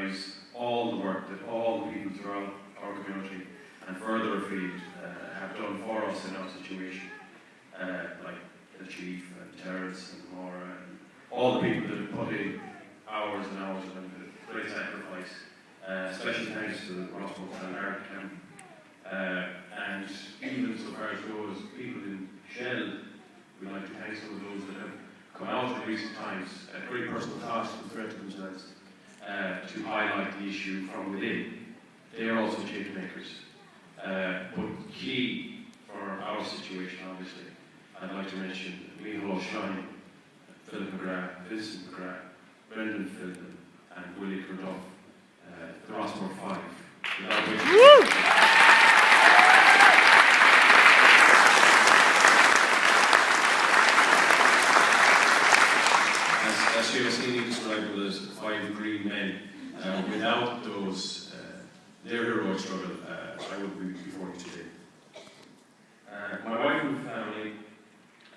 recognise all the work that all the people throughout our community and further afield have done for us in our situation, like the Chief and Terence and Maura and all the people that have put in hours and hours of great sacrifice. Special thanks to the Rossmore and Art Camp. And even so far as those people in Shell, we'd like to thank some of those that have come out in recent times at great personal cost and threat to themselves to highlight the issue from within. They are also change makers. But key for our situation, obviously, I'd like to mention Micheál O'Shine, Philip McGrath, Vincent McGrath, Brendan Philbin, and Willie Curduff, the Rossmore 5. Without which as Seamus described them as 5 green men. Without those, their heroic struggle, I would be before you today. My wife and family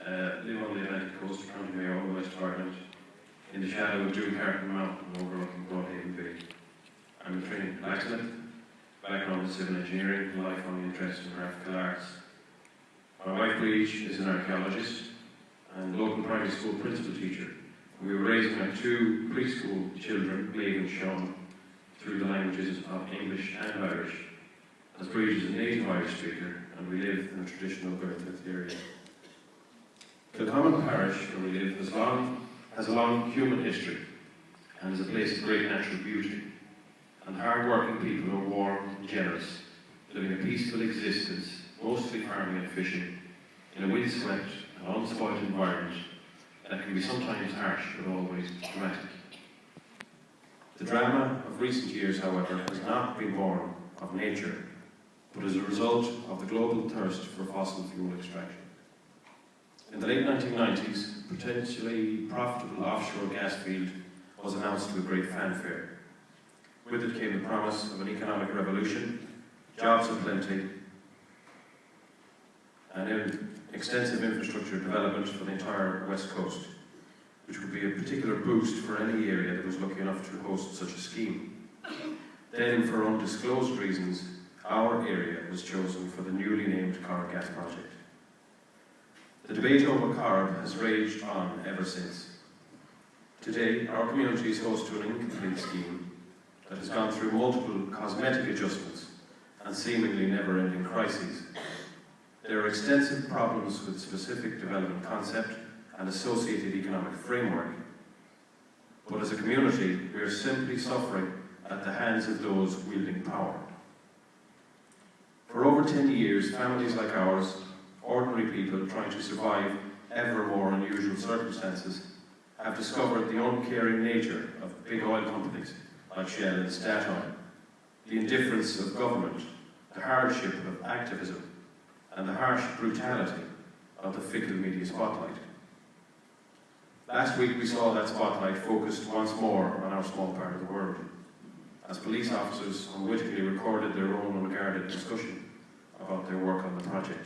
live on the Atlantic coast of County Mayo, in West Ireland, in the shadow of Dooncarton Mountain overlooking Broadhaven Bay. I'm a trained blacksmith, background in civil engineering, and lifelong interest in graphical arts. My wife, Breach, is an archaeologist and local primary school principal teacher. We were raising my 2 preschool children, Maeve and Sean, through the languages of English and Irish, as Breach is a native Irish speaker, and we live in a traditional Gaeltacht area. Kilcommon Parish, where we live, has a long human history and is a place of great natural beauty, and hard-working people who are warm and generous, living a peaceful existence, mostly farming and fishing, in a windswept and unspoiled environment that can be sometimes harsh but always dramatic. The drama of recent years, however, has not been born of nature, but as a result of the global thirst for fossil fuel extraction. In the late 1990s, a potentially profitable offshore gas field was announced to a great fanfare. With it came the promise of an economic revolution, jobs aplenty, and extensive infrastructure development for the entire West Coast, which would be a particular boost for any area that was lucky enough to host such a scheme. Then, for undisclosed reasons, our area was chosen for the newly named Corrib Gas Project. The debate over Corrib has raged on ever since. Today, our community is host to an incomplete scheme that has gone through multiple cosmetic adjustments and seemingly never-ending crises. There are extensive problems with specific development concept and associated economic framework. But as a community, we are simply suffering at the hands of those wielding power. For over 10 years, families like ours, ordinary people trying to survive ever more unusual circumstances, have discovered the uncaring nature of big oil companies like Shell and Statoil, the indifference of government, the hardship of activism, and the harsh brutality of the fickle media spotlight. Last week we saw that spotlight focused once more on our small part of the world, as police officers unwittingly recorded their own unguarded discussion about their work on the project,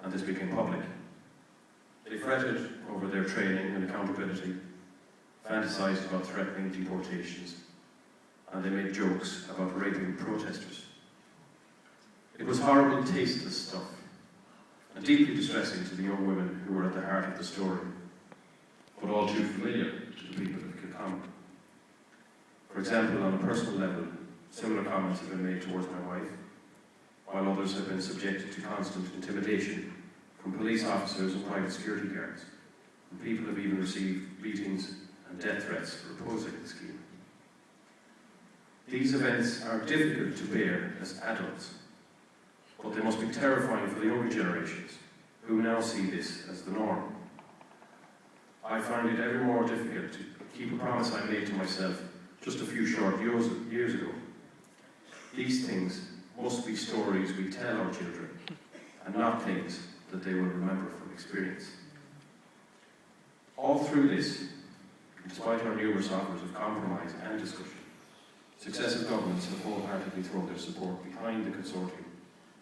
and this became public. They fretted over their training and accountability, fantasized about threatening deportations, and they made jokes about raping protesters. It was horrible, tasteless stuff, and deeply distressing to the young women who were at the heart of the story, but all too familiar to the people of Kilcommon. For example, on a personal level, similar comments have been made towards my wife, while others have been subjected to constant intimidation from police officers and private security guards, and people have even received beatings and death threats for opposing the scheme. These events are difficult to bear as adults, but they must be terrifying for the younger generations, who now see this as the norm. I find it ever more difficult to keep a promise I made to myself just a few short years ago. These things must be stories we tell our children, and not things that they will remember from experience. All through this, despite our numerous offers of compromise and discussion, successive governments have wholeheartedly thrown their support behind the consortium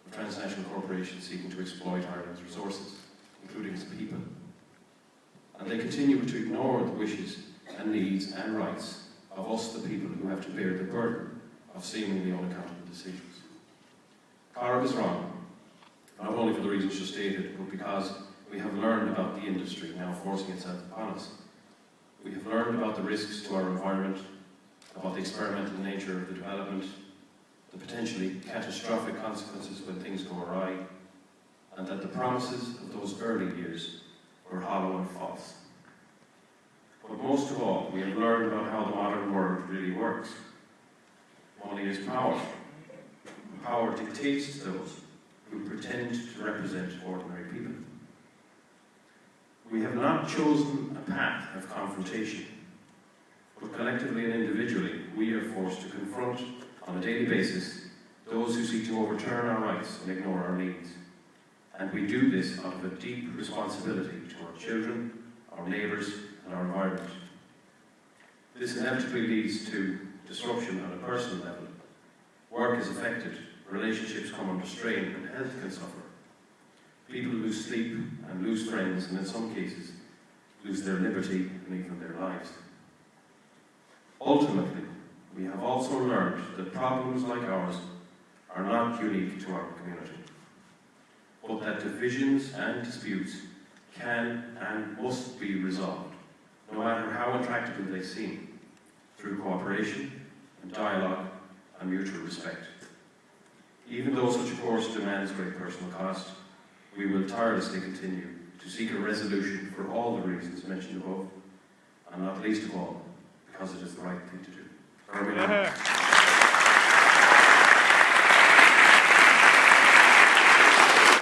of transnational corporations seeking to exploit Ireland's resources, including its people. And they continue to ignore the wishes and needs and rights of us, the people who have to bear the burden of seemingly unaccountable decisions. Corrib is wrong, not only for the reasons just stated, but because we have learned about the industry now forcing itself upon us. We have learned about the risks to our environment, about the experimental nature of the development, the potentially catastrophic consequences when things go awry, and that the promises of those early years were hollow and false. But most of all, we have learned about how the modern world really works. Money is power. Power dictates to those who pretend to represent ordinary people. We have not chosen a path of confrontation, but collectively and individually, we are forced to confront on a daily basis those who seek to overturn our rights and ignore our needs. And we do this out of a deep responsibility to our children, our neighbours, and our environment. This inevitably leads to disruption on a personal level. Work is affected, relationships come under strain, and health can suffer. People lose sleep and lose friends, and in some cases, lose their liberty and even their lives. Ultimately, we have also learned that problems like ours are not unique to our community, but that divisions and disputes can and must be resolved, no matter how intractable they seem, through cooperation and dialogue and mutual respect. Even though such a course demands great personal cost, we will tirelessly continue to seek a resolution for all the reasons mentioned above, and not least of all, because it is the right thing to do.